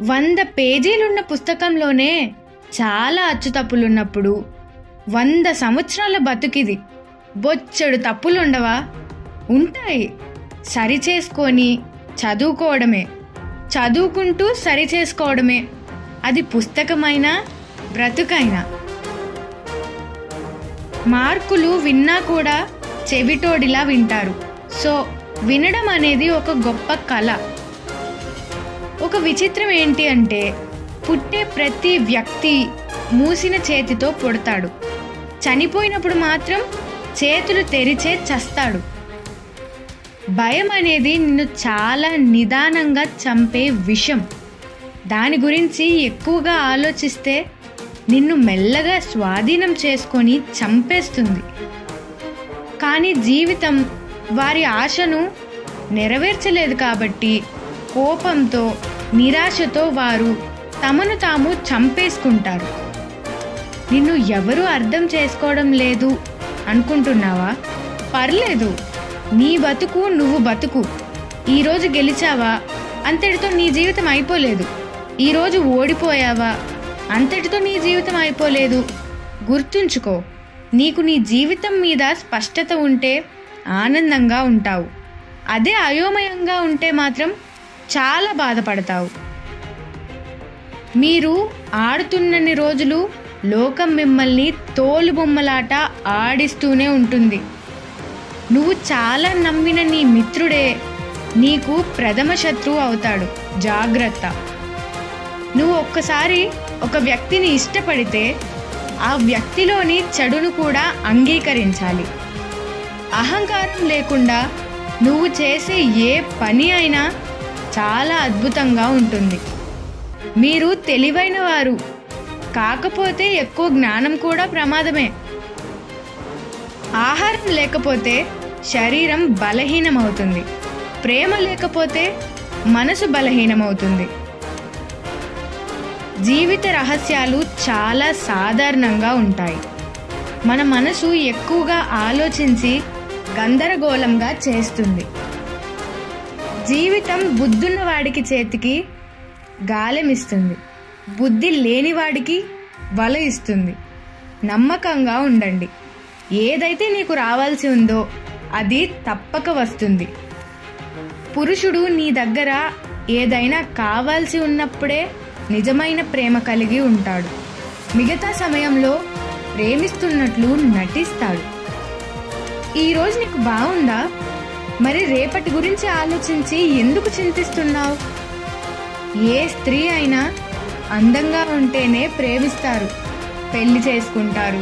100 పేజీలున్న పుస్తకంలోనే చాలా అచ్చుతప్పులున్నప్పుడు 100 సంవత్సరాల బతుకిది. బొచ్చెడు తప్పులుండవా? ఉంటాయి. సరిచేసుకొని చదువుకోవడమే, చదువుకుంటూ సరిచేసుకోవడమే. అది పుస్తకమైనా బ్రతుకైనా. మార్కులు విన్నా కూడా చెవిటోడిలా వింటారు. సో వినడం అనేది ఒక గొప్ప కళ. ఒక విచిత్రం ఏంటి అంటే, పుట్టే ప్రతి వ్యక్తి మూసిన చేతితో పుడతాడు. చనిపోయినప్పుడు మాత్రం చేతులు తెరిచే చస్తాడు. భయం అనేది నిన్ను చాలా నిదానంగా చంపే విషం. దాని గురించి ఎక్కువగా ఆలోచిస్తే నిన్ను మెల్లగా స్వాధీనం చేసుకొని చంపేస్తుంది. కానీ జీవితం వారి ఆశను నెరవేర్చలేదు కాబట్టి కోపంతో, నిరాశతో వారు తమను తాము చంపేసుకుంటారు. నిన్ను ఎవరూ అర్థం చేసుకోవడం లేదు అనుకుంటున్నావా? పర్లేదు, నీ బతుకు నువ్వు బతుకు. ఈరోజు గెలిచావా, అంతటితో నీ జీవితం అయిపోలేదు. ఈరోజు ఓడిపోయావా, అంతటితో నీ జీవితం అయిపోలేదు. గుర్తుంచుకో, నీకు నీ జీవితం మీద స్పష్టత ఉంటే ఆనందంగా ఉంటావు. అదే అయోమయంగా ఉంటే మాత్రం చాలా బాధపడతావు. మీరు ఆడుతున్నన్ని రోజులు లోకం మిమ్మల్ని తోలుబొమ్మలాట ఆడిస్తూనే ఉంటుంది. నువ్వు చాలా నమ్మిన నీ మిత్రుడే నీకు ప్రథమ శత్రువు అవుతాడు. జాగ్రత్త. నువ్వు ఒక్కసారి ఒక వ్యక్తిని ఇష్టపడితే ఆ వ్యక్తిలోని చెడును కూడా అంగీకరించాలి. అహంకారం లేకుండా నువ్వు చేసే ఏ పని అయినా చాలా అద్భుతంగా ఉంటుంది. మీరు తెలివైన వారు, కాకపోతే ఎక్కువ జ్ఞానం కూడా ప్రమాదమే. ఆహారం లేకపోతే శరీరం బలహీనమవుతుంది. ప్రేమ లేకపోతే మనసు బలహీనమవుతుంది. జీవిత రహస్యాలు చాలా సాధారణంగా ఉంటాయి. మన మనసు ఎక్కువగా ఆలోచించి గందరగోళంగా చేస్తుంది. జీవితం బుద్ధున్న వాడికి చేతికి గాలమిస్తుంది, బుద్ధి లేనివాడికి వల ఇస్తుంది. నమ్మకంగా ఉండండి. ఏదైతే నీకు రావాల్సి ఉందో అది తప్పక వస్తుంది. పురుషుడు నీ దగ్గర ఏదైనా కావాల్సి ఉన్నప్పుడే నిజమైన ప్రేమ కలిగి ఉంటాడు. మిగతా సమయంలో ప్రేమిస్తున్నట్లు నటిస్తాడు. ఈరోజు నీకు బాగుందా? మరి రేపటి గురించి ఆలోచించి ఎందుకు చింతిస్తున్నావు? ఏ స్త్రీ అయినా అందంగా ఉంటేనే ప్రేమిస్తారు, పెళ్లి చేసుకుంటారు.